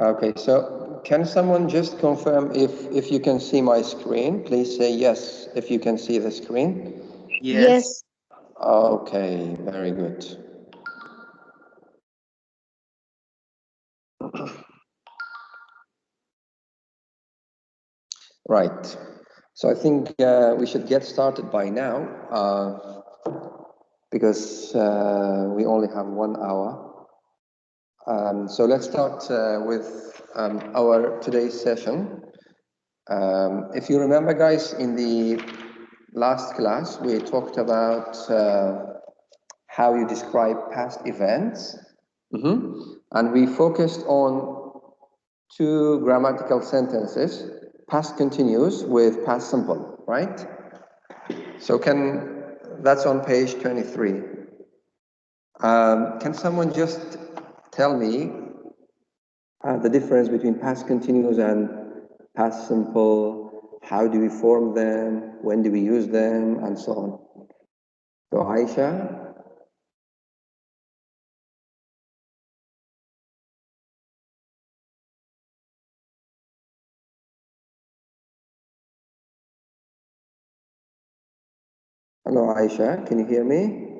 Okay, so can someone just confirm if you can see my screen? Please say yes if you can see the screen. Yes. Yes. Okay, very good. Right. So I think we should get started by now because we only have 1 hour. So let's start with our today's session. If you remember, guys, in the last class, we talked about how you describe past events. And we focused on 2 grammatical sentences, past continuous with past simple, right? So that's on page 23. Can someone just tell me the difference between past continuous and past simple? How do we form them? When do we use them? And so on. So Aisha? Hello, Aisha, can you hear me?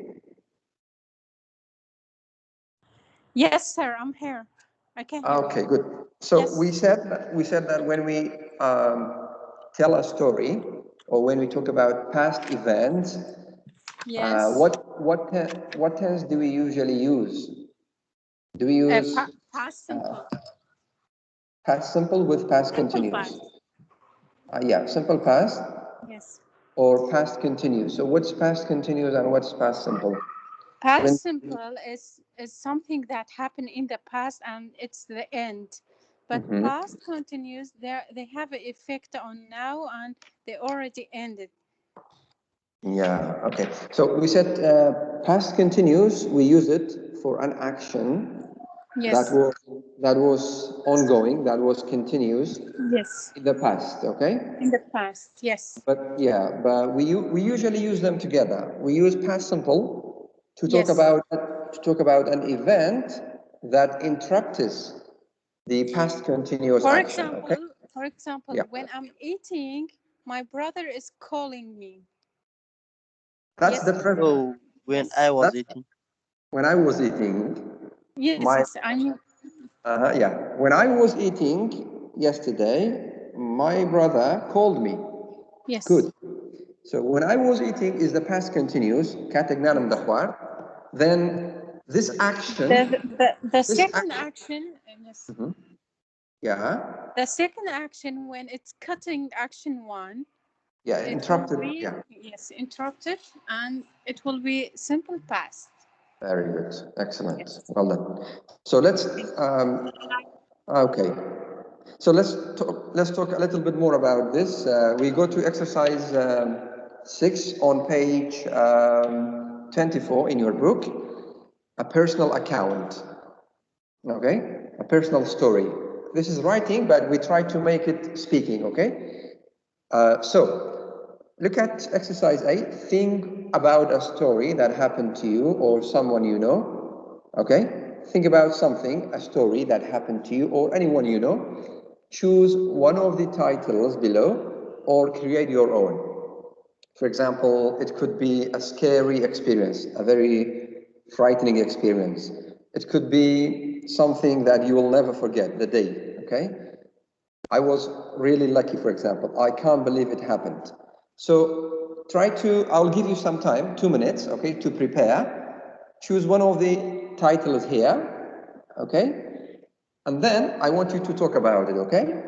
Yes, sir. I'm here. I can hear you. Okay, good. So Yes. we said that when we tell a story or when we talk about past events, Yes. what tense do we usually use? Do we use Past simple. past simple with past Simple continuous? past. Yeah, simple past Yes. or past continuous. So what's past continuous and what's past simple? When Past simple is something that happened in the past and it's the end. But past continuous, they have an effect on now and they already ended. Yeah, okay. So we said past continuous, we use it for an action that Yes. was that was ongoing, that was continuous Yes. in the past, okay? In the past. Yes. But we usually use them together. We use past simple Yes. to talk about an event that interrupts the past continuous For action, okay? example, for example, Yeah. when I'm eating, my brother is calling me. That's Yes. the present. So when I Yes. was That's eating, when I was eating. Yes. My Yes. I knew. yeah. When I was eating yesterday, my brother called me. Yes. Good. So when I was eating is the past continuous, كاتجنان دخوار. Then this action, The this second action, action. Yes. yeah, The second action, when it's cutting action one, yeah, it will interrupted, be, yeah. yes, interrupted, and it will be simple past. Very good, excellent, Yes. well done. So okay. So let's talk a little bit more about this. We go to exercise 6 on page 24 in your book, a personal account. Okay, a personal story. This is writing, but we try to make it speaking. Okay, so look at exercise 8. Think about a story that happened to you or someone you know. Okay, think about something, a story that happened to you or anyone you know. Choose one of the titles below or create your own. For example, it could be a scary experience, a very frightening experience. It could be something that you will never forget, the day, okay? I was really lucky, for example. I can't believe it happened. So I'll give you some time, 2 minutes, okay, to prepare. Choose one of the titles here, okay? And then I want you to talk about it, okay?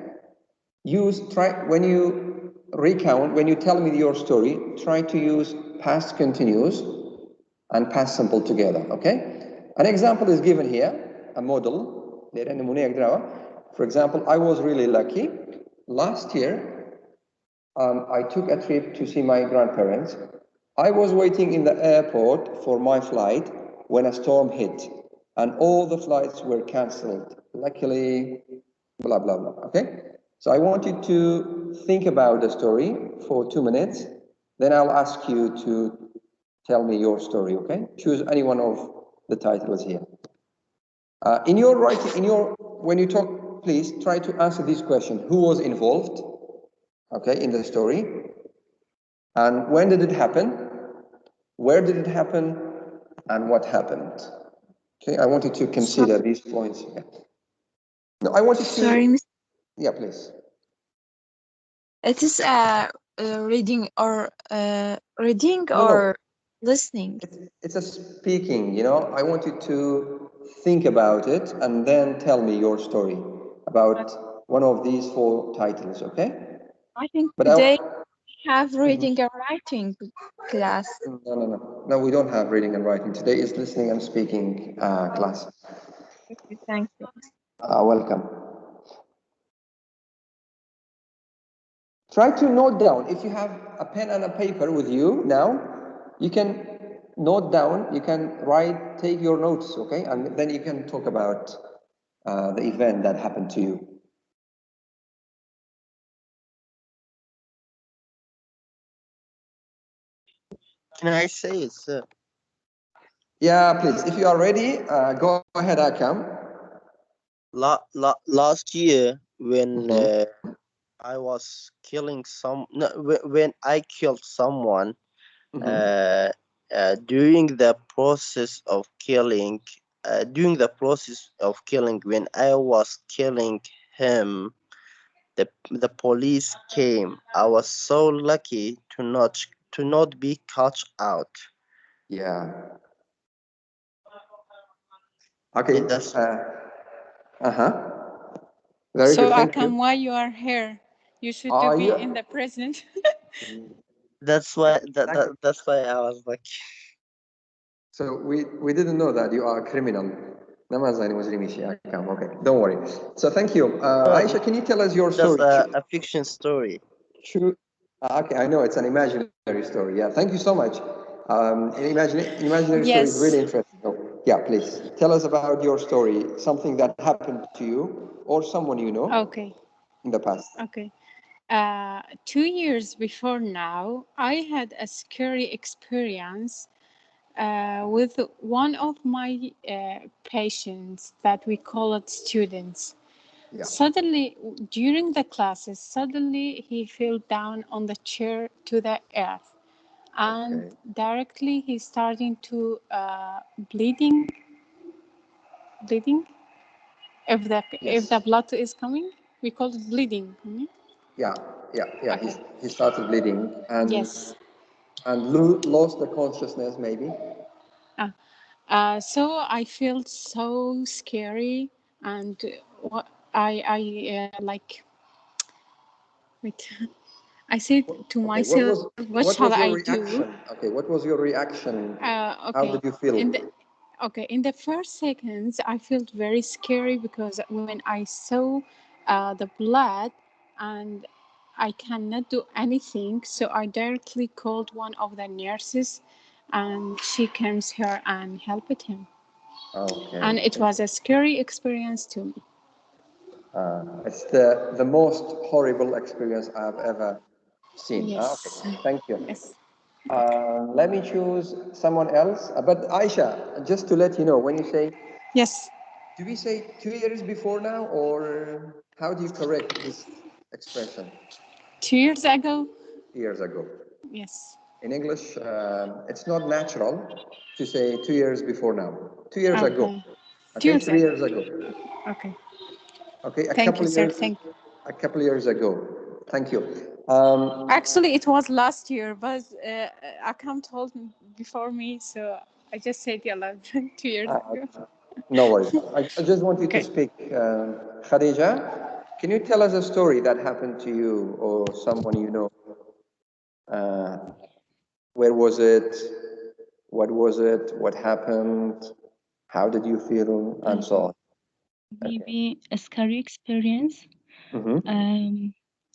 When you recount, when you tell me your story, try to use past continuous and past simple together, okay? An example is given here, a model. For example, I was really lucky. Last year, I took a trip to see my grandparents. I was waiting in the airport for my flight when a storm hit, and all the flights were cancelled. Luckily, blah, blah, blah, okay? So I want you to think about the story for 2 minutes. Then I'll ask you to tell me your story, okay? Choose any one of the titles here. In your writing, when you talk please try to answer this question. Who was involved, okay, in the story? And when did it happen? Where did it happen? And what happened? Okay, I wanted to So, consider these points. Yeah. No, I wanted sorry, to, Miss. yeah, please. It is reading No, no, or listening. it's a speaking, you know. I want you to think about it and then tell me your story about one of these four titles, okay? I think But today we have reading and writing class. no, no, no. No, we don't have reading and writing. Today is listening and speaking class. Okay, thank you. Welcome. Try to note down. If you have a pen and a paper with you now, you can note down, you can write, take your notes, okay? And then you can talk about the event that happened to you. Can I say it, sir? Yeah, please. If you are ready, go ahead, Akam. Last year, when Mm-hmm. I was killing no, when I killed someone, uh, during the process of killing, when I was killing him, the police came. I was so lucky to not be caught out. Yeah. Okay. And that's Uh-huh. Very So good. Thank Akam, you. why you are here? You should to Are be you? in the present. that's why Thank you. that's why I was like. So we didn't know that you are a criminal. Namazani Muslim Akam. Okay. Don't worry. So thank you. No, Aisha, can you tell us your just story? a fiction story. True. Okay, I know it's an imaginary story. Yeah, thank you so much. Imaginary story is really Yes. interesting. Oh, yeah, please tell us about your story, something that happened to you or someone you know Okay. in the past. Okay. 2 years before now, I had a scary experience with one of my patients that we call it students. Yeah. Suddenly, during the classes, suddenly he fell down on the chair to the earth, and Okay. directly he's starting to bleeding, bleeding. If the Yes. blood is coming, we call it bleeding. Yeah. Yeah. Yeah. Okay. He started bleeding Yes. and lost the consciousness maybe. Uh, so I felt so scary, and what I like. Wait, I said to Okay. myself, "What What shall was your I do?" reaction? Okay. What was your reaction? How Okay, did you feel? in the in the first seconds, I felt very scary because when I saw the blood, and I cannot do anything, so I directly called one of the nurses, and she comes here and helped him. And Okay. it was a scary experience to me. It's the most horrible experience I've ever seen. Okay, Yes. thank you. Yes. Let me choose someone else. But Aisha, just to let you know, when you say, Yes. do we say 2 years before now, or how do you correct this expression? 2 years ago. 2 years ago. Yes. In English, it's not natural to say 2 years before now. 2 years ago. Okay. two Okay, years three ago. years ago. Okay. Okay, Thank you, sir. Thank you. a couple years ago. Thank you. Actually, it was last year, but Akam told me before me, so I just said yeah, like 2 years Uh, ago. no worries. I just want you to Okay. speak. Khadija, can you tell us a story that happened to you or someone you know? Uh, where was it? What was it? What happened? How did you feel? And so on. Okay. Maybe a scary experience. Mm-hmm.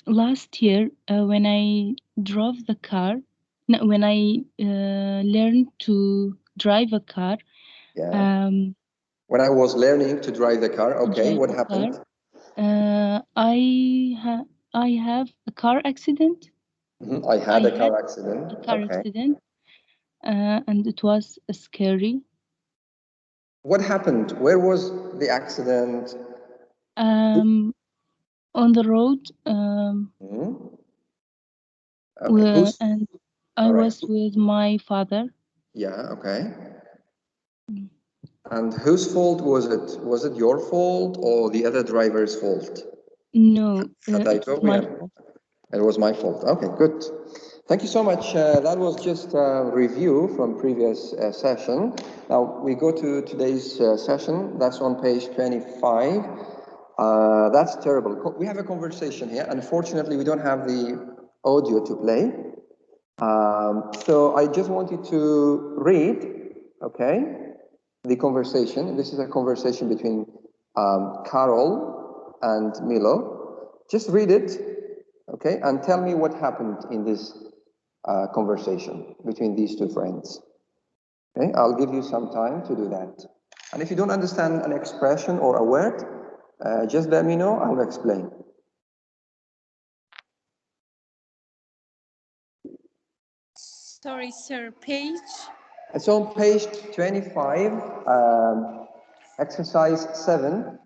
Last year, when I drove the car, no, when I learned to drive a car, Yeah. um, When I was learning to drive the car, to okay, drive what the happened? car, I have a car accident. Mm-hmm. I I had a had car a accident. car Okay. accident, and it was scary. What happened? Where was the accident? On the road, Hmm? Okay, who's and I all right? was with my father. Yeah, okay. And whose fault was it? Was it your fault or the other driver's fault? No, Had I it was told my you? fault. It was my fault. Okay, good. Thank you so much. That was just a review from previous session. Now we go to today's session. That's on page 25. That's terrible. We have a conversation here. Unfortunately, we don't have the audio to play. So I just want you to read, okay, the conversation. This is a conversation between Carol and Milo. Just read it, okay, and tell me what happened in this conversation between these two friends. Okay, I'll give you some time to do that. And if you don't understand an expression or a word, just let me know, I'll explain. Sorry, sir. Page. It's on page 25, exercise 7.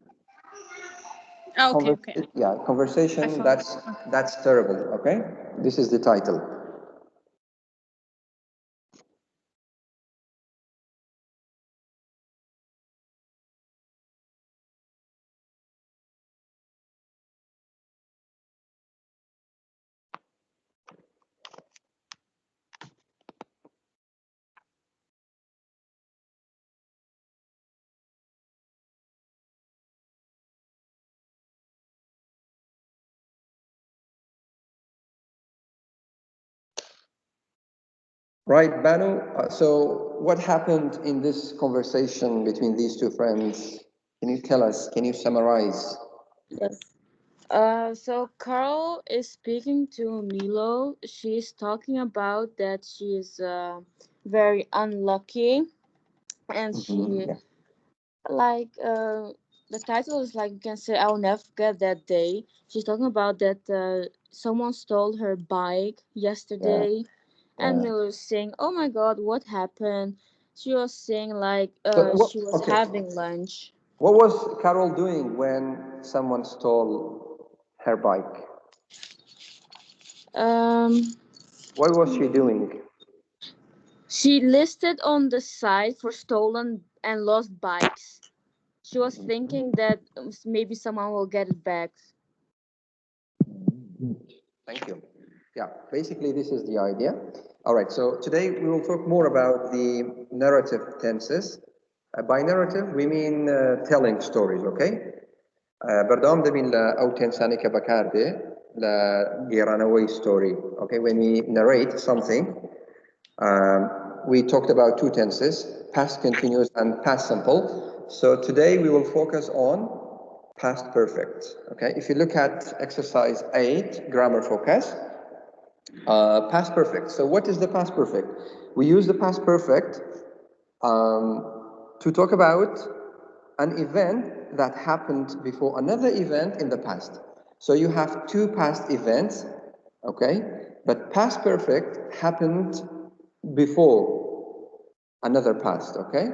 Okay. Yeah, I conversation, found. that's terrible, okay? This is the title. Right, Banu, so what happened in this conversation between these two friends? Can you tell us, can you summarize? Yes. So Carl is speaking to Milo. She's talking about that she's very unlucky, and she Yeah. like the title is like you can say I'll never forget that day. She's talking about that someone stole her bike Yeah, yesterday, and yeah. Milo was saying, "Oh my God, what happened?" She was saying like So she was okay, having lunch. what was Carol doing when someone stole her bike? Um, What was she doing? She listed on the site for stolen and lost bikes. She was thinking that maybe someone will get it back. Thank you. Yeah, basically this is the idea. All right, so today we will talk more about the narrative tenses. By narrative, we mean telling stories, okay? بردام دبين لا أو تنساني كبكاردي لا جيرانوي story, okay? When we narrate something, we talked about two tenses, past continuous and past simple. So today we will focus on past perfect, okay? If you look at exercise 8, grammar focus, past perfect. So what is the past perfect? We use the past perfect to talk about an event that happened before another event in the past. So you have two past events, okay? But past perfect happened before another past, okay?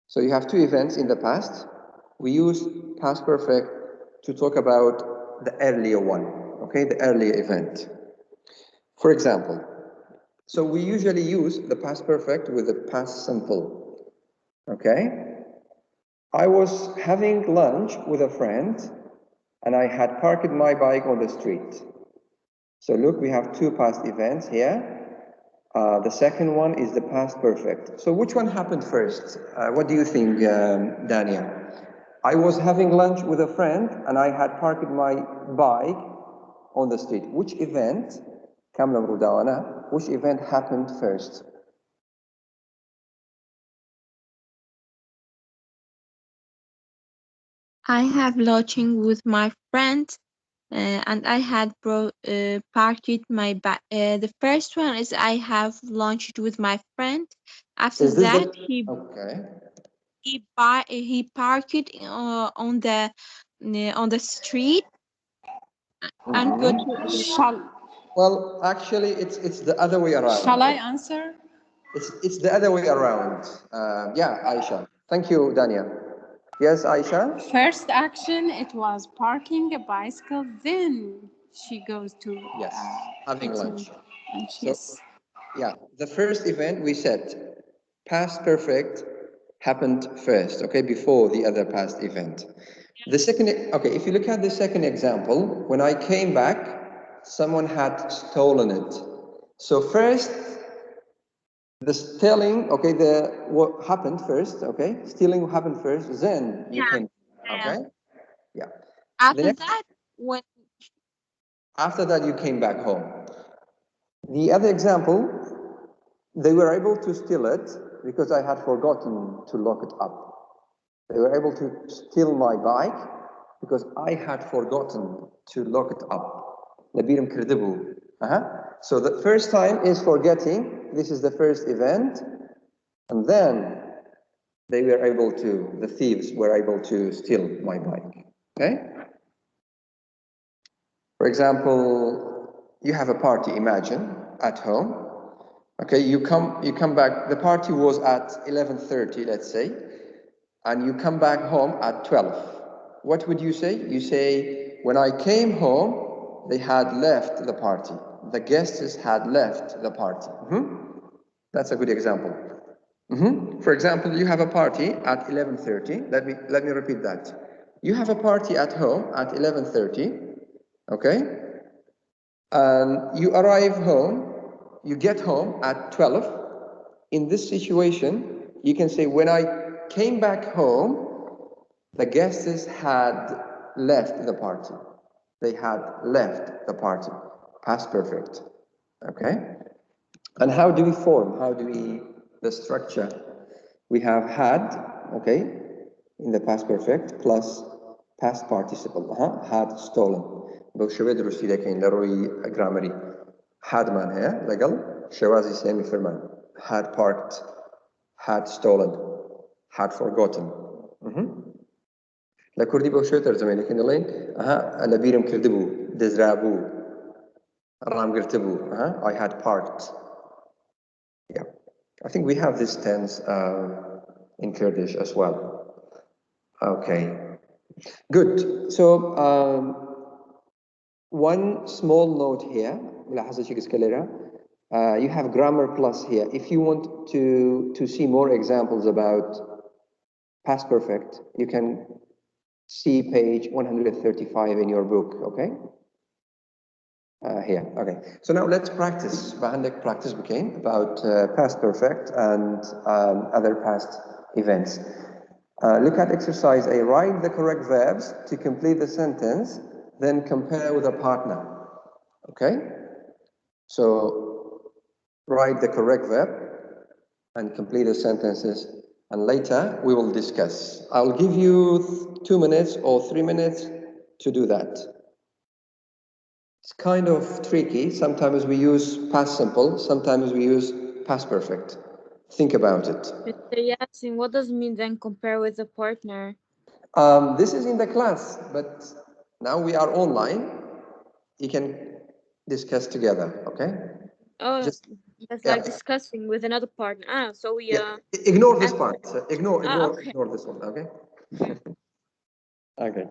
So you have two events in the past. We use past perfect to talk about the earlier one, okay? The earlier event. For example, so we usually use the past perfect with the past simple, okay? I was having lunch with a friend and I had parked my bike on the street. So look, we have two past events here. The second one is the past perfect. So which one happened first? What do you think, Daniel? I was having lunch with a friend and I had parked my bike on the street. Which event, كاملة مرداونا, which event happened first? I have lunching with my friend, and I had parked my bike. The first one is I have lunched with my friend. After Is this that, the, okay. he parked on the street and go to Shall Well, actually, it's the other way around. Shall I answer? It's the other way around. Yeah, Aisha. Thank you, Dania. Yes, Aisha? First action, it was parking a bicycle. Then she goes to Yes, having eating lunch. lunch. So, Yes. yeah, the first event we said past perfect happened first, okay, before the other past event. The second, okay, if you look at the second example, when I came back, someone had stolen it. So first, the stealing, okay, what happened first, okay, stealing happened first, then you Yeah, came, yeah. okay, yeah. The After next, that, when after that, you came back home. The other example, they were able to steal it because I had forgotten to lock it up. They were able to steal my bike because I had forgotten to lock it up. نبيل مكردبو. So the first time is forgetting. This is the first event. And then they were able to, the thieves were able to steal my bike. Okay? For example, you have a party, imagine, at home. Okay, you come back, the party was at 11:30, let's say, and you come back home at 12. What would you say? You say, when I came home, they had left the party. The guests had left the party. That's a good example. For example, you have a party at 11:30. Let me repeat that. You have a party at home at 11:30, okay? And you arrive home, you get home at 12. In this situation, you can say, when I came back home, the guests had left the party. They had left the party. Past perfect. Okay? And how do we form? How do we, the structure? We have had, okay, in the past perfect, plus past participle. Had stolen. بوشوي دروستي لكن لروي grammary. Had man here, legal. Shawazi semi firman. Had parked. Had stolen. Had forgotten. لكردي بوشوي ترجمة لكن لين لبيرم كردبو دزرابو رام قرتبو I had parked. Yeah, I think we have this tense in Kurdish as well. Okay, good. So one small note here. You have grammar plus here. If you want to see more examples about past perfect, you can see page 135 in your book, okay? Here, okay. So now let's practice. Bahandek practice became about past perfect and other past events. Look at exercise A. Write the correct verbs to complete the sentence, then compare with a partner. Okay? So write the correct verb and complete the sentences, and later we will discuss. I'll give you 2 minutes or 3 minutes to do that. It's kind of tricky. Sometimes we use past simple, sometimes we use past perfect. Think about it. Mr. Yasin, what does it mean then compare with a partner? This is in the class, but now we are online. You can discuss together, okay? Oh, Just, that's yeah, like discussing with another partner. So we yeah. Ignore this ask. part. Ignore Okay. this one, okay? Okay. Okay.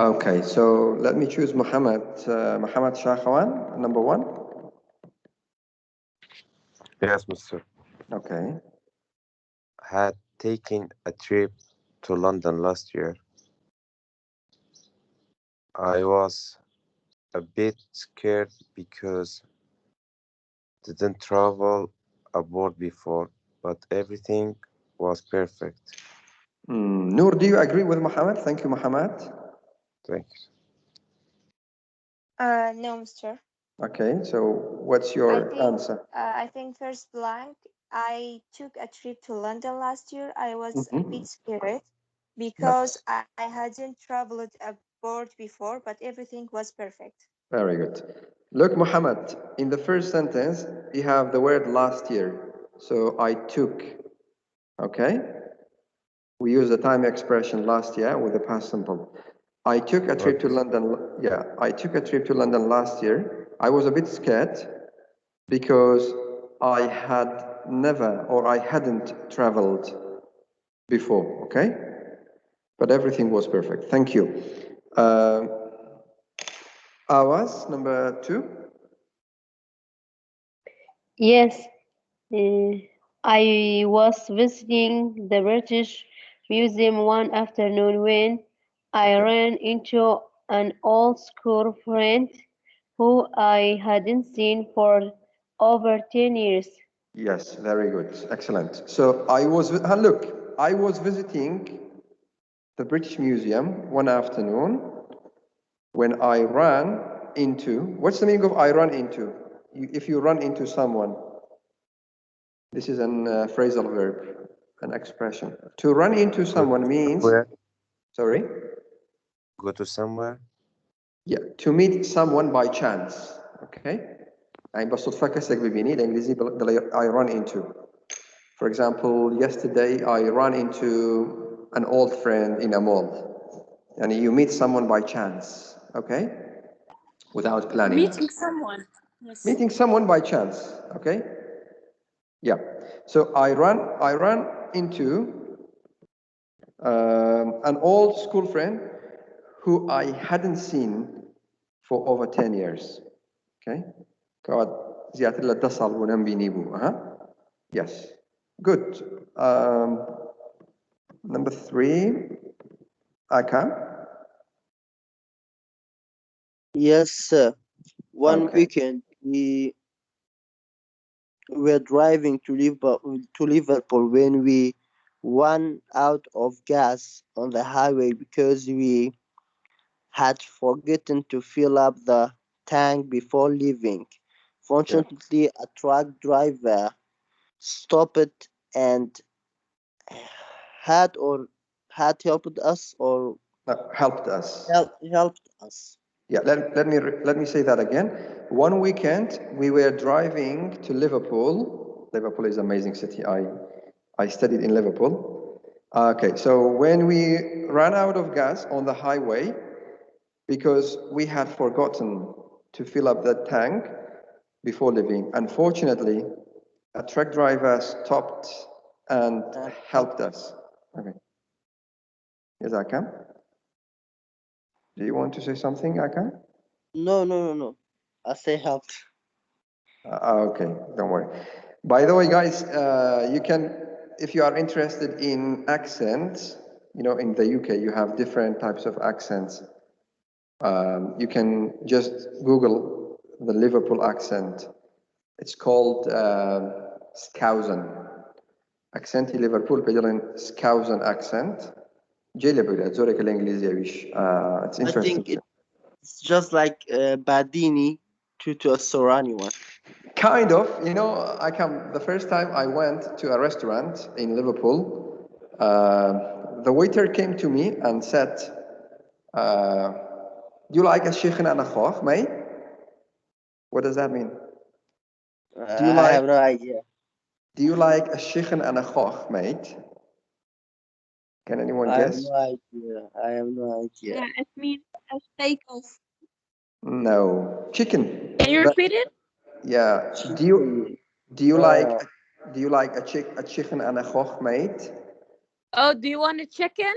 Okay, so let me choose Muhammad. Muhammad Shahwan, number one. Yes, Mr. Okay. Had taken a trip to London last year. I was a bit scared because didn't travel abroad before, but everything was perfect. Noor, do you agree with Muhammad? Thank you, Muhammad. Thank you. No, mister. Okay, so what's I your think answer? I think first blank. I took a trip to London last year. I was a bit scared because Yes, I hadn't traveled abroad before, but everything was perfect. very good. Look, Muhammad, in the first sentence, you have the word last year. So I took, okay? We use the time expression last year with the past simple. I took a trip to Okay. London. Yeah, I took a trip to London last year. I was a bit scared because I had never or I hadn't traveled before, okay? But everything was perfect. Thank you. Uh, Awas, number two. Yes, I was visiting the British Museum one afternoon when I Okay. ran into an old school friend who I hadn't seen for over 10 years. Yes, very good. Excellent. So I was, look, I was visiting the British Museum one afternoon when I ran into, what's the meaning of I run into? If you run into someone, this is an phrasal verb, an expression. To run into Go someone means, somewhere. sorry, Go to somewhere. yeah, to meet someone by chance, okay? يعني بالصدفة كسك ببيني الإنجليزي I run into. For example, yesterday I ran into an old friend in a mall. And you meet someone by chance, okay? Without planning. Meeting someone. Yes. Meeting someone by chance, okay? Yeah. So I ran into an old school friend who I hadn't seen for over 10 years. Okay? كواد زيادة لا تصل ونبي نيبو ها? Yes. Good. Number three, Aka. Yes, sir. One Okay. weekend we were driving to Liverpool when we ran out of gas on the highway because we had forgotten to fill up the tank before leaving. Yeah. Fortunately, a truck driver stopped and had or had helped us or Helped us. helped us. Yeah, let me say that again. One weekend we were driving to Liverpool. Liverpool is an amazing city. I studied in Liverpool. Okay, so when we ran out of gas on the highway because we had forgotten to fill up the tank before leaving, unfortunately, a truck driver stopped and And helped us. Okay, yes, Akam. Do you want to say something, Akam? no. I say helped. Okay, don't worry. By the way, guys, you can, if you are interested in accents, you know, in the UK, you have different types of accents. You can just Google the Liverpool accent. It's called Scousen. Accent Liverpool بيجرن Scousen accent. جيلي بقولها زورك الإنجليزية ويش. It's I interesting. think it's just like Badini to a Sorani one. Kind of, you know, the first time I went to a restaurant in Liverpool, the waiter came to me and said, do you like a sheikh and a khokh, mate? What does that mean? Do you I like, have no idea. a sheikh and a khokh, mate? Can anyone I have guess? no idea. I have no idea. It means a steak of. No. Chicken. Can you That, repeat it? yeah. Chicken. Do you like, Uh, a chicken and a khokh, mate? Oh, do you want a chicken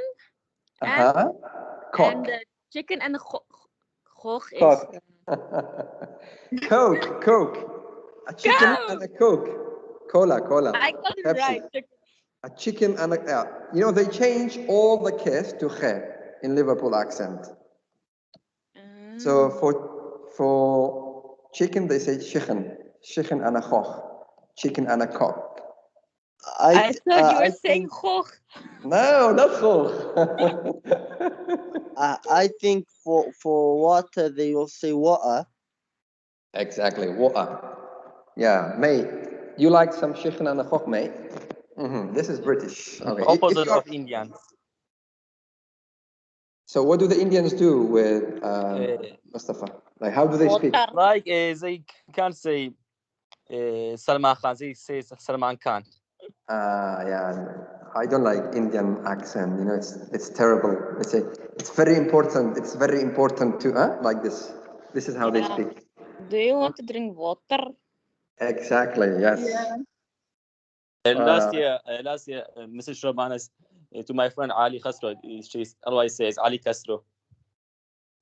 and Uh-huh. and Cock. chicken and gog is Coke. Coke. A chicken and a Coke. Cola. I got it Pepsi. right. A chicken and a... they change all the K's to khe in Liverpool accent. So for chicken, they say chicken and a gog, chicken and a cock. I thought you were saying gog. No, not gog. I think for water they will say water. Exactly, water. Yeah, mate. You like some chicken and a gog, mate? This is British. Okay. Opposite of Indians. So what do the Indians do with Mustafa? Like, how do they speak? Like they can't say Salman Khan. They say Salman Khan. Yeah. I don't like Indian accent. It's terrible. It's very important. It's very important to like this. This is how they speak. Do you want to drink water? Exactly. Yes. Yeah. Last year, Mrs. Romanas to my friend Ali Khasro, she always says Ali Castro.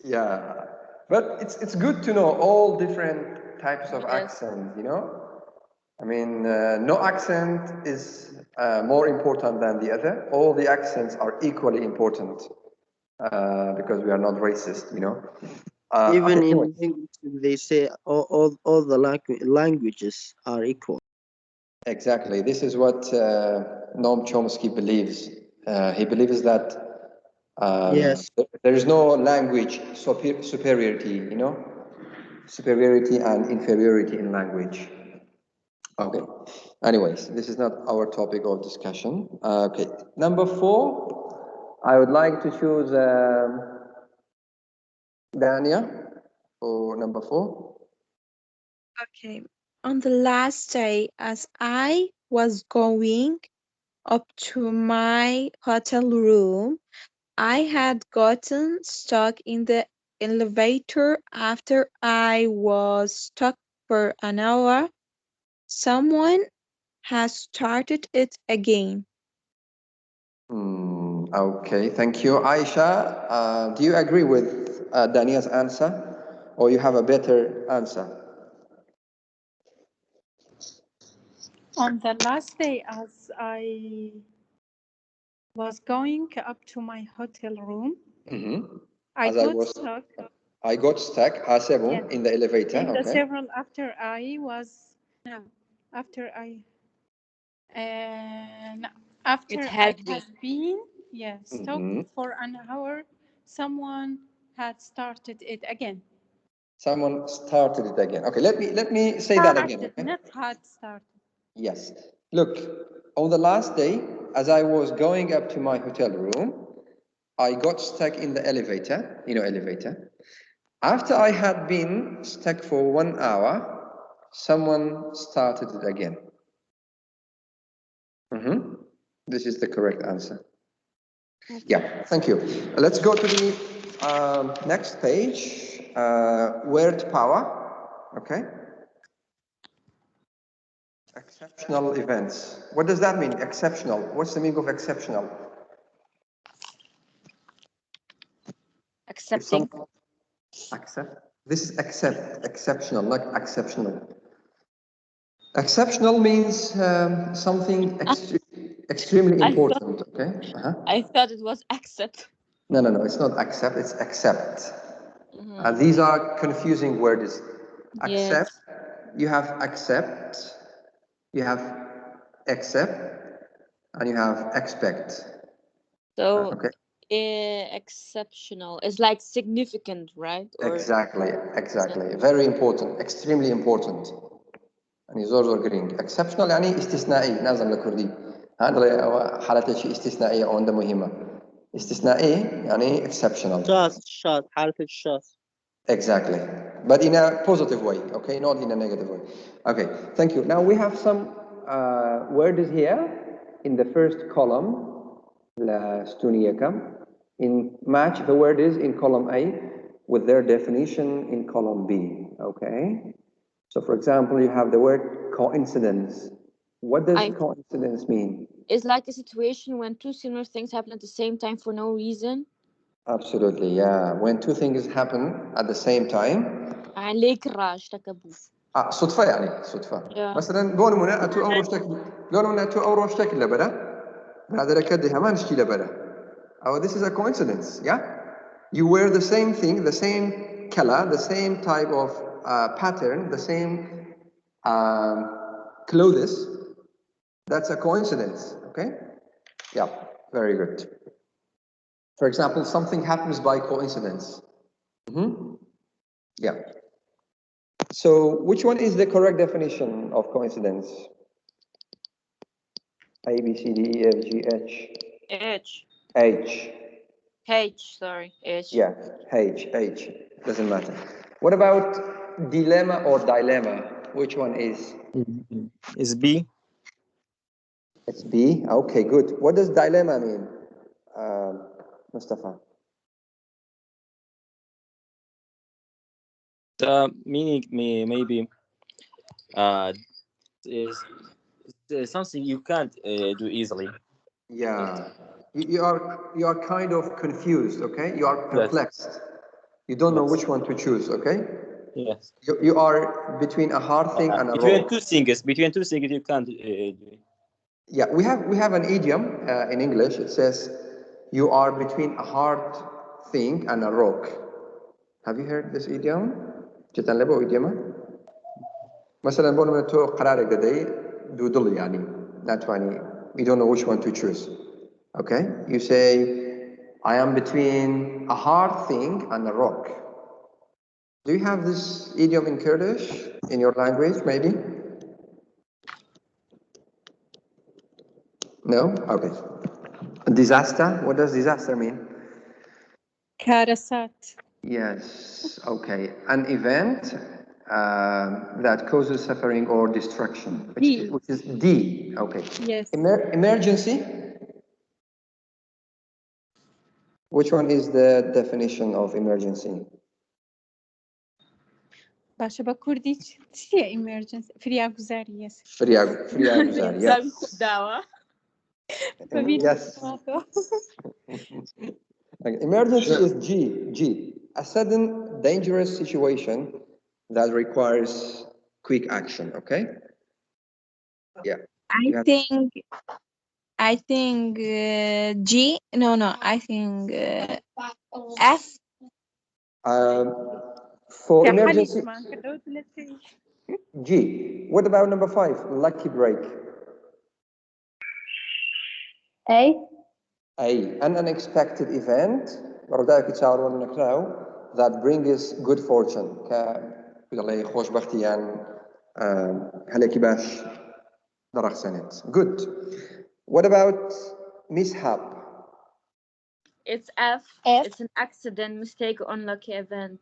Yeah, but it's good to know all different types of Yes. accent. I mean, no accent is more important than the other. All the accents are equally important because we are not racist. Even Okay, in anyway. linguistics, they say all the languages are equal. Exactly. This is what Noam Chomsky believes. He believes that Yes. there is no language superiority, superiority and inferiority in language. Okay. Anyways, this is not our topic of discussion. Okay. Number 4, I would like to choose Dania for number 4. Okay. On the last day, as I was going up to my hotel room, I had gotten stuck in the elevator after I was stuck for an hour. Someone has started it again. Okay, thank you. Aisha, do you agree with Dania's answer, or you have a better answer? On the last day, as I was going up to my hotel room, I As I got was, stuck. I got stuck. Yes. in the elevator. In the Okay. several after I was no after I no, after It I had had been stuck Mhm. for an hour, someone had started it again. Someone started it again. Okay, let me say that again. Started, Okay. not had started. Yes. Look, on the last day, as I was going up to my hotel room, I got stuck in the elevator. Elevator. After I had been stuck for 1 hour, someone started it again. This is the correct answer. Okay. Yeah, thank you. Let's go to the next page. Word power. Okay. Exceptional events. What does that mean? Exceptional. What's the meaning of exceptional? Accepting. Accept. This is exceptional, not exceptional. Exceptional means something extremely important. Okay. I thought it was accept. No. It's not accept. It's accept. These are confusing words. Accept. Yes. You have accept. You have accept, and you have expect. So Okay. exceptional. It's like significant, right? Or Exactly. Very important. Extremely important. يعني زور قرينج. Exceptional يعني استثنائي نازل لكردي. هذا حالة شيء استثنائية أو عنده مهمة. استثنائي يعني exceptional. شاذ حالة الشاذ. Exactly. But in a positive way, okay? Not in a negative way. Okay, thank you. Now we have some words here in the first column. In match the word is in column A with their definition in column B, okay? So for example, you have the word coincidence. What does coincidence mean? it's like a situation when two similar things happen at the same time for no reason. Absolutely, yeah. When two things happen at the same time. عليك راج تكبوف. صدفة يعني صدفة. Yeah. مثلا بون منا 2 اورو شكل بون منا 2 اورو شكل لبلا هذا لكده ما نشتي لبلا. Oh, this is a coincidence, yeah? You wear the same thing, the same color, the same type of pattern, the same clothes. That's a coincidence, okay? Yeah, very good. For example, something happens by coincidence. Yeah. So which one is the correct definition of coincidence? A, B, C, D, E, F, G, H. H. H. H, sorry. H. Yeah, H. Doesn't matter. What about dilemma or dilemma? Which one is? Is B. It's B. Okay, good. What does dilemma mean, Mustafa? Meaning maybe is something you can't do easily. Yeah, you are kind of confused. Okay, you are perplexed. Yes. You don't know which one to choose. Okay. Yes. You are between a hard thing and a between rock. two things. Between two things, you can't. Yeah, we have an idiom in English. It says, "You are between a hard thing and a rock." Have you heard this idiom? جتنلبوا idiom. مثلا بقول تو قرارك ددي دودل يعني that one you don't know which one to choose. Okay, you say, "I am between a hard thing and a rock." Do you have this idiom in Kurdish in your language, maybe? No? Okay. Disaster? What does disaster mean? كارثات. Yes, okay. An event that causes suffering or destruction, which is D. Okay. Yes. Emergency? Which one is the definition of emergency? باشه با کردی چیه emergency فریاگزاری yes. Friaguzar, yes. Yes. Okay. Emergency is G. A sudden dangerous situation that requires quick action, okay? Yeah. I think G. No. I think F. For emergency, G. What about number 5? Lucky break. A. An unexpected event that brings good fortune. خوشبختی يعني هلكي باش درخ سنت. Good. What about mishap? It's F. It's an accident, mistake, or unlucky event.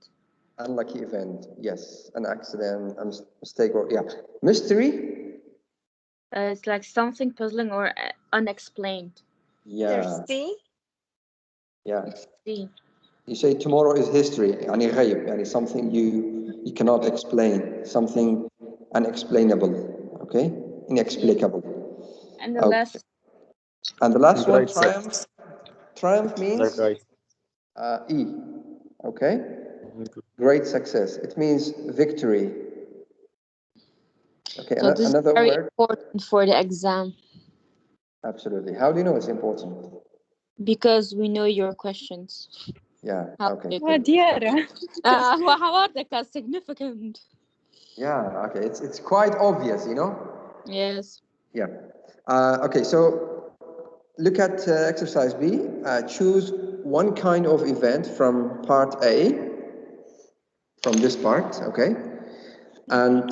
Unlucky event, yes. An accident, a mistake, or yeah. Mystery? It's like something puzzling or unexplained. Yeah. C. Yeah. C. You say tomorrow is history. يعني غيب, يعني something you cannot explain, something unexplainable, okay? Inexplicable. And the last. And the last one, triumph. Triumph means right. E, okay? Great success. It means victory. Okay, So this another is very word. important for the exam. Absolutely. How do you know it's important? Because we know your questions. Yeah, okay. That's significant. Yeah, okay. It's quite obvious, you know? Yes. Yeah. Okay, so look at exercise B. Choose one kind of event from part A, from this part, okay? And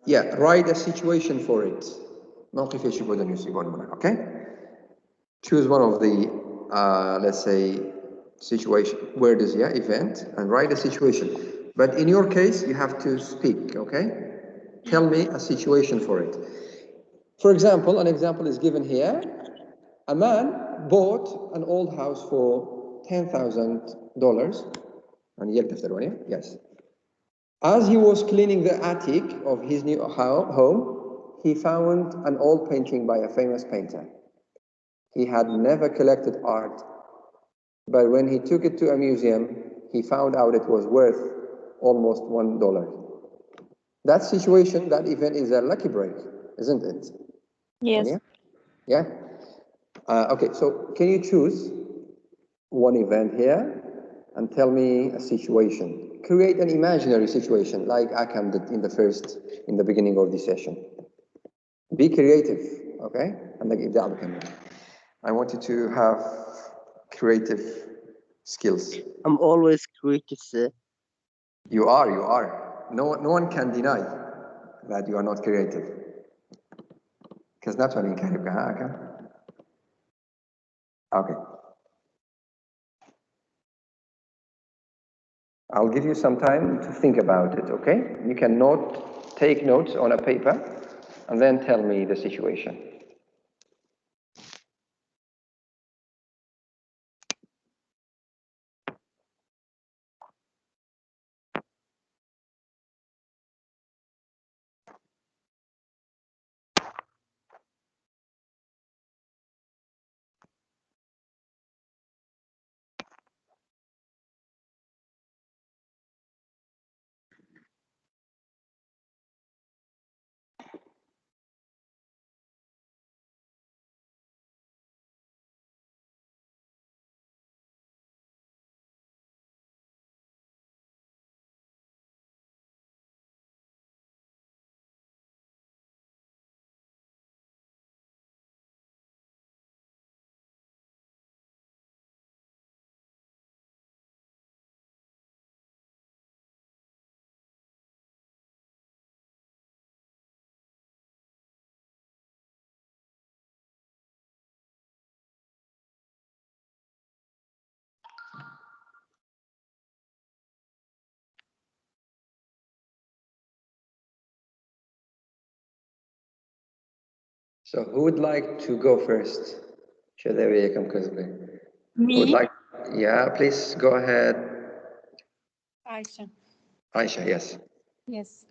yeah, write a situation for it. Okay? Choose one of the, let's say, situation, word is, yeah, event, and write a situation. But in your case, you have to speak, okay? Tell me a situation for it. For example, an example is given here. A man bought an old house for $10,000. And yes. As he was cleaning the attic of his new home, he found an old painting by a famous painter. He had never collected art but when he took it to a museum, he found out it was worth almost $1. That situation, that event is a lucky break, isn't it? Yes. Sonia? Yeah? Okay, so can you choose one event here and tell me a situation? Create an imaginary situation like Akam did in the beginning of the session. Be creative, okay? I want you to have creative skills. I'm always creative, sir. You are. No one can deny that you are not creative. Because not one in Okay. I'll give you some time to think about it, okay? You can take notes on a paper and then tell me the situation. So who would like to go first? Who would Me? like? Yeah, please go ahead. Aisha. Aisha, yes. Yes.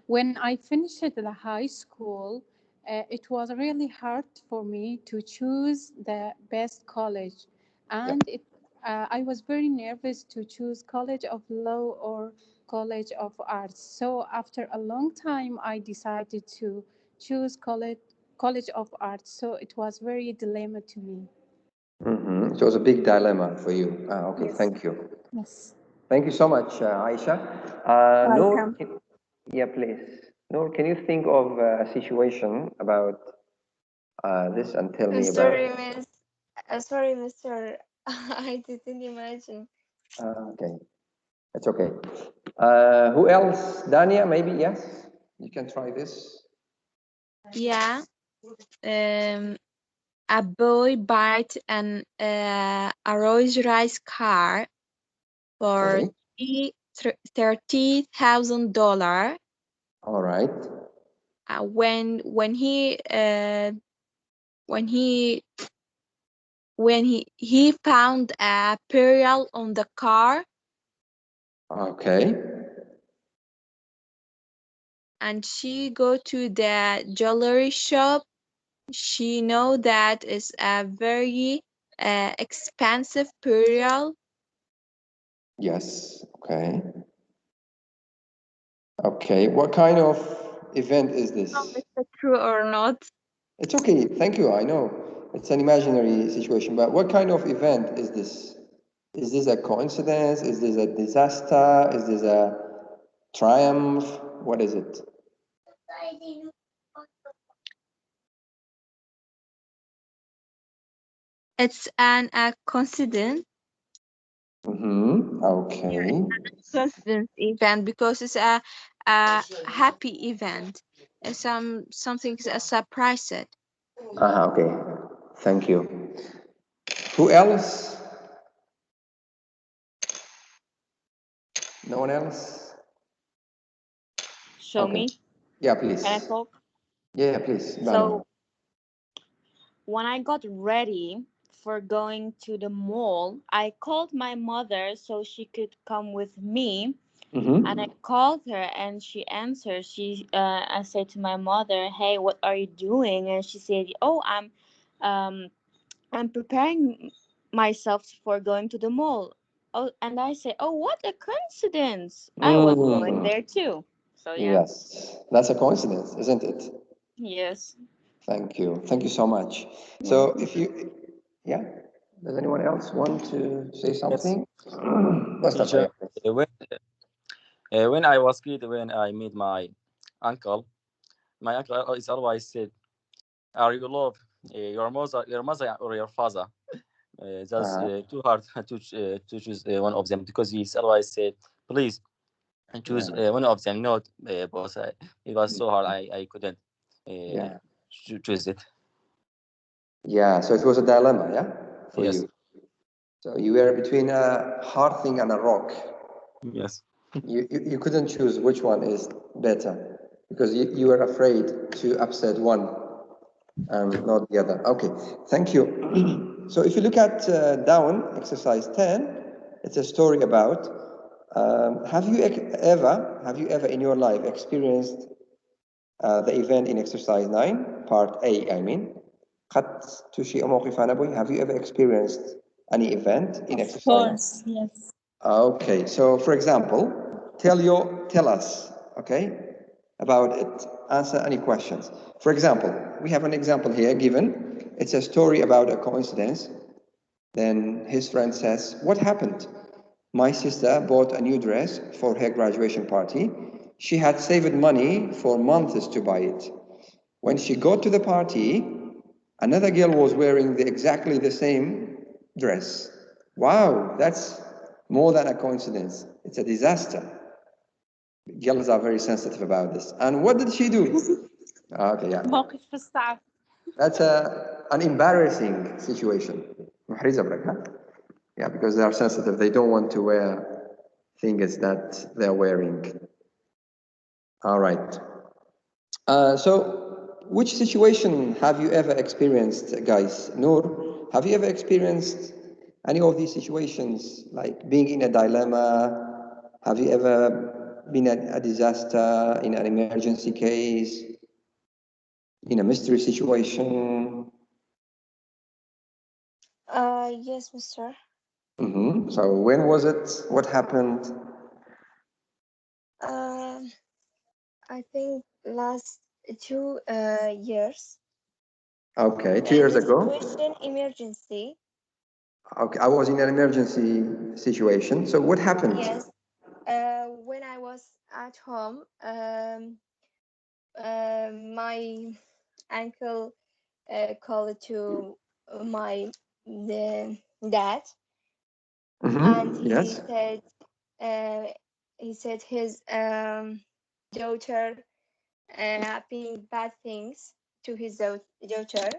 When I finished the high school, it was really hard for me to choose the best college. Yeah. And I was very nervous to choose College of Law or College of Arts. So after a long time, I decided to choose College of Arts. So it was very dilemma to me. Mm-hmm. So it was a big dilemma for you. Okay, Yes. thank you. Yes. Thank you so much, Aisha. Noor, Welcome. yeah, please. Noor, can you think of a situation about this and tell me about Sorry, it? miss. Sorry, mister. I didn't imagine. Okay, that's okay. Who else? Dania, maybe? Yes? You can try this. Yeah. A boy bought a Rolls Royce car for Okay, $30,000. all right. When he found a burial on the car, Okay, and she go to the jewelry shop. She know that is a very expensive burial. yes, okay. Okay, what kind of event is this? Is that true or not? It's okay, thank you, I know. It's an imaginary situation, but what kind of event is this? Is this a coincidence? Is this a disaster? Is this a triumph? What is it? It's an a coincidence. Mm-hmm. Okay. Coincidence event because it's a happy event. Something's a surprise. Okay. Thank you. Who else? No one else? Show Okay. me. Yeah, Can I please. talk? Yeah, please. Dania. So when I got ready for going to the mall, I called my mother so she could come with me. And I Mm-hmm. called her and she answered. I said to my mother, "Hey, what are you doing?" And she said, "Oh, I'm preparing myself for going to the mall. Oh, and I say, oh, what a coincidence! I was going there too. So yeah. Yes, that's a coincidence, isn't it? Yes. Thank you. Thank you so much. So if you, yeah, does anyone else want to say Yes, something? What's that? teacher. When I was kid, when I meet uncle, my uncle is always said, "Are you love your mother or your father?" That's too hard to choose one of them because he's always said, "Please choose Yeah, one of them." Not, but it was so hard. I couldn't yeah, choose it. yeah. So it was a dilemma, yeah, for Yes, you. So you were between a hard thing and a rock. yes, You couldn't choose which one is better because you were afraid to upset one and not the other. Okay, thank you. So if you look at down exercise 10, it's a story about have you ever in your life experienced the event in exercise 9, part A, I mean. قد تشيء موقفا أبوي. Have you ever experienced any event in Of exercise 9? course, yes. Okay, so for example, tell us, okay, about it. Answer any questions. For example, we have an example here given. It's a story about a coincidence. Then his friend says, what happened? My sister bought a new dress for her graduation party. She had saved money for months to buy it. When she got to the party, another girl was wearing exactly the same dress. Wow, that's more than a coincidence. It's a disaster. Girls are very sensitive about this. And what did she do? Okay, yeah. موقف صعب. That's an embarrassing situation. محرجة برك, huh? Yeah, because they are sensitive. They don't want to wear things that they're wearing. All right. So, which situation have you ever experienced, guys? Noor, have you ever experienced any of these situations, like being in a dilemma? Have you ever been at a disaster, in an emergency case, in a mystery situation? Yes, mister. So, when was it? What happened? Um, I think last 2 years. Okay, 2 years The ago. situation emergency. Okay, I was in an emergency situation. So, what happened? Yes. When I was at home, my uncle called to my the dad, and Yes. uh, he said his daughter happening bad things to his daughter,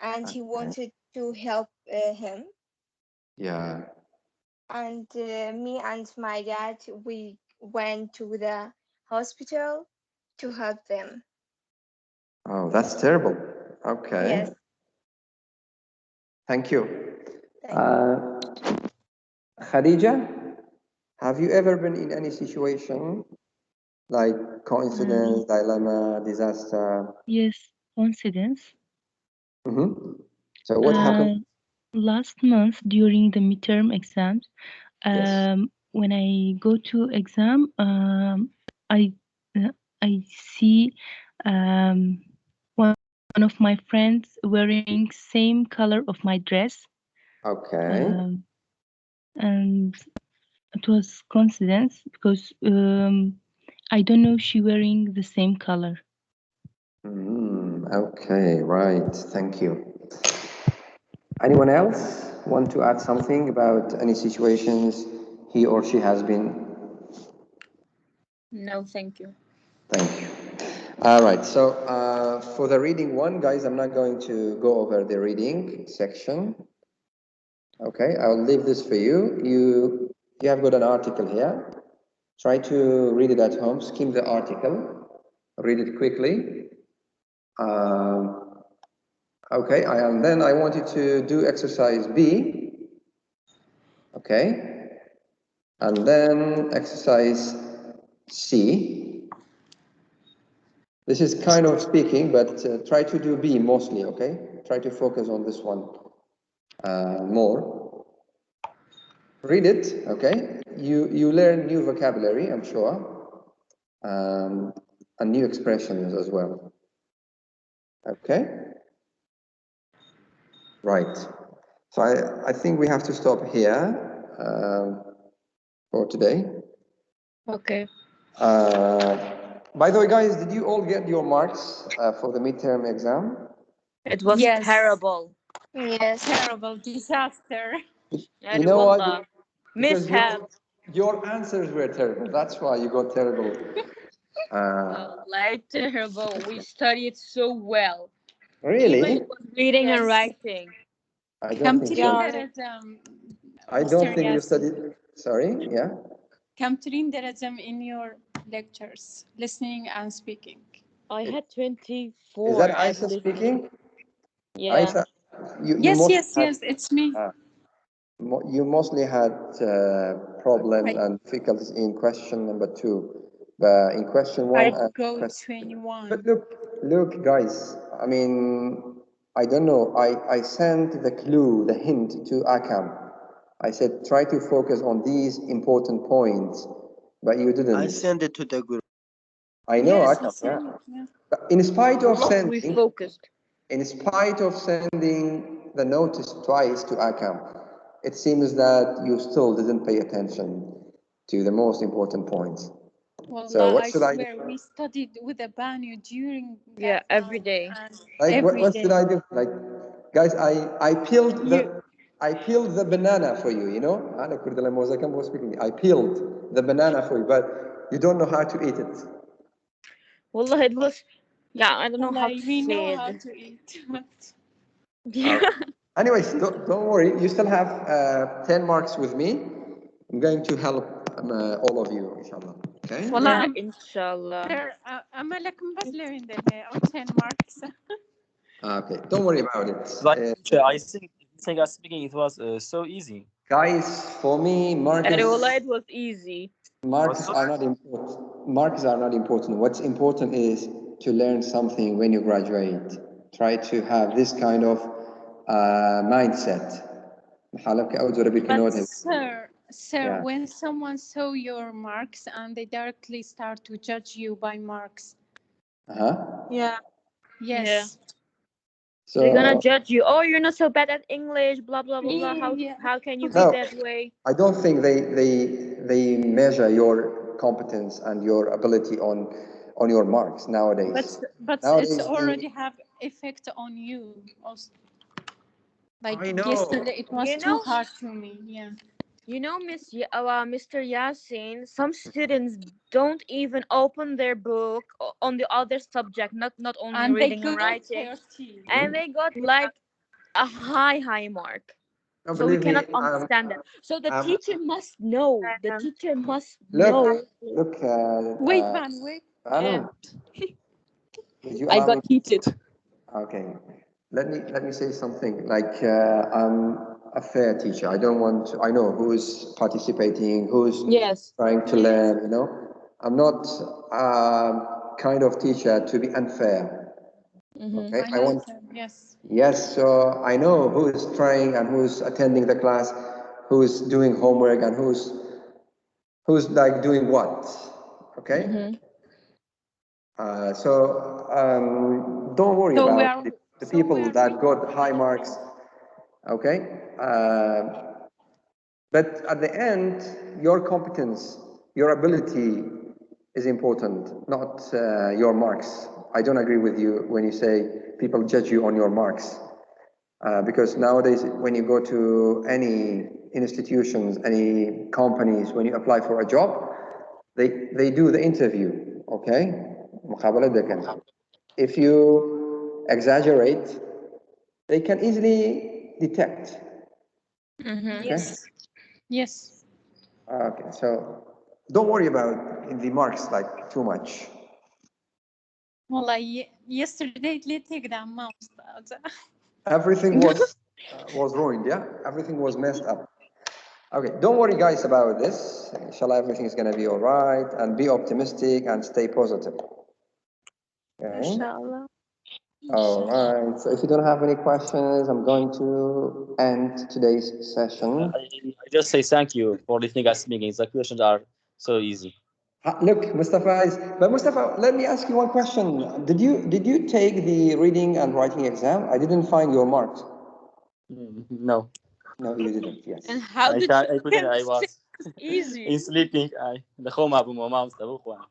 and he Okay. wanted to help him. Yeah. And me and my dad, we went to the hospital to help them. Oh, that's terrible. Okay. Yes, Thank you. thank you. Khadija, have you ever been in any situation like coincidence, dilemma, disaster? Yes, coincidence. hmm So what happened? Uh, Last month during the midterm exams, Yes. when I go to exam, I I see um, one of my friends wearing same color of my dress, Okay. um, and it was coincidence because I don't know she wearing the same color. Okay, right. Thank you. Anyone else want to add something about any situations he or she has been? No, thank you. Thank you. All right. So for the reading one, guys, I'm not going to go over the reading section. Okay, I'll leave this for you. You have got an article here. Try to read it at home. Skim the article. Read it quickly. Okay, and then I want you to do exercise B. Okay, and then exercise C. This is kind of speaking, but try to do B mostly. Okay, try to focus on this one more. read it, okay? You learn new vocabulary, I'm sure, and new expressions as well. Okay? Right. So I think we have to stop here for today. Okay. By the way, guys, did you all get your marks for the midterm exam? It was Yes. terrible. Yes. Terrible disaster. You know what? Wallah. Because Mishap. your answers were terrible. That's why you got terrible. Like terrible. We studied so well. Really? Even it was reading and Yes. writing. I don't كم think ترين so. درجة I don't Mr. think you Yasin? studied. Sorry, yeah. كم ترين درجة in your lectures, listening and speaking? I had 24. Is that at Aisha least. speaking? Yeah. Aisha, you Yes, mostly yes, had, yes, it's me. you mostly had problems and difficulties in question number 2, but in question 1 I and go question. 21. But look, guys. I mean, I don't know. I sent the clue, the hint to Akam. I said try to focus on these important points, but you didn't. I send it to the group. I know, Yes, Akam. he Yeah. said, yeah. But in spite of We sending, focused. in spite of sending the notice twice to Akam, it seems that you still didn't pay attention to the most important points. Well, So what I should I swear, do? we studied with a banner during Yeah, that every time. day. And Like every what day. should I do? Like, guys, I peeled You- I peeled the banana for you. You know, أنا كنت لما was speaking. I peeled the banana for you, but you don't know how to eat it. Wallah, it was. Yeah, I don't know how Like, to we know say how it. to eat. But Yeah. Anyways, don't worry. You still have 10 marks with me. I'm going to help all of you, inshallah. Okay? well, Yeah, inshallah. I'm like in the 10 marks. Okay. Don't worry about it. Like, I think I speaking, it was so easy. Guys, for me, Wallah, it was easy. marks are not important. Marks are not important. What's important is to learn something when you graduate. Try to have this kind of mindset. But sir, Yeah. when someone saw your marks and they directly start to judge you by marks. Uh-huh. Yeah. Yes. Yeah. So They're gonna judge you. Oh, you're not so bad at English. Blah blah blah blah. Yeah. How can you be no, that way? I don't think they measure your competence and your ability on your marks nowadays. But Nowadays, it's already have effect on you also. Like I know. yesterday, it was You too know. hard to me. Yeah. You know, Mr. Yasin, some students don't even open their book on the other subject, not only And they reading and got writing, 30. and they got like a high mark. No, So we believe me. cannot understand that. So the Um, teacher must know. The teacher must know. look. Wait, man, wait. I know. Would you I allow me? got heated. Okay. Let me say something. Like I'm a fair teacher. I don't want to, I know who's participating, who's Yes. trying to learn, you know. I'm not kind of teacher to be unfair. Okay. I want understand. Yes. yes, so I know who's trying and who's attending the class, who's doing homework and who's like doing what. Okay? So don't worry So we about are. the So we people are that doing got high marks. Okay, but at the end, your competence, your ability is important, not your marks. I don't agree with you when you say people judge you on your marks, because nowadays, when you go to any institutions, any companies, when you apply for a job, they do the interview. Okay, مقابلة ذكاء. If you exaggerate, they can easily detect. Yes. Yes. Okay, so don't worry about the marks like too much. والله yesterday لقيت هيك mouse. Everything was ruined, yeah? Everything was messed up. Okay, don't worry guys about this. Inshallah, everything is gonna be all right, and be optimistic and stay positive. Okay? Inshallah. All right. So if you don't have any questions, I'm going to end today's session. I just say thank you for listening us speaking. The questions are so easy. Look, Mustafa is. But Mustafa, let me ask you one question. Did you take the reading and writing exam? I didn't find your marks. No. No, you didn't. Yes. And how I did can't. you I couldn't. I say was easy? in sleeping. I دخوما أبو ماما مستبوخ وأنا.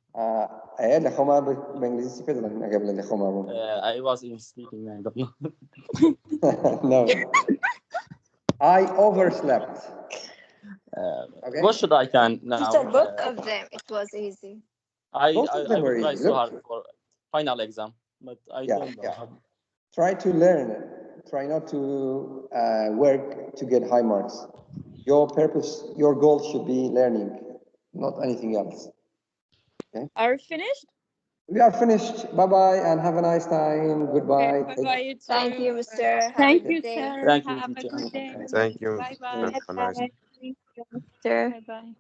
ايه لخوما بالانجليزي كده لان قبل لخوما I was in sleeping. I don't know. No, I overslept. Okay. What should I can now? Teacher, both of them, it was easy. Both of I them will were try easy. so Look, hard for final exam, but I yeah, don't know. yeah. Try to learn. Try not to work to get high marks. Your purpose, your goal should be learning, not anything else. Okay. Are we finished? We are finished. Bye bye and have a nice time. Goodbye. Bye bye, you too. Thank you, Mr. Have a Thank good you, day. sir. Thank you, Have a teacher. good day. Thank you. Bye bye. Have a nice Bye. Thank you, Mr. Bye bye.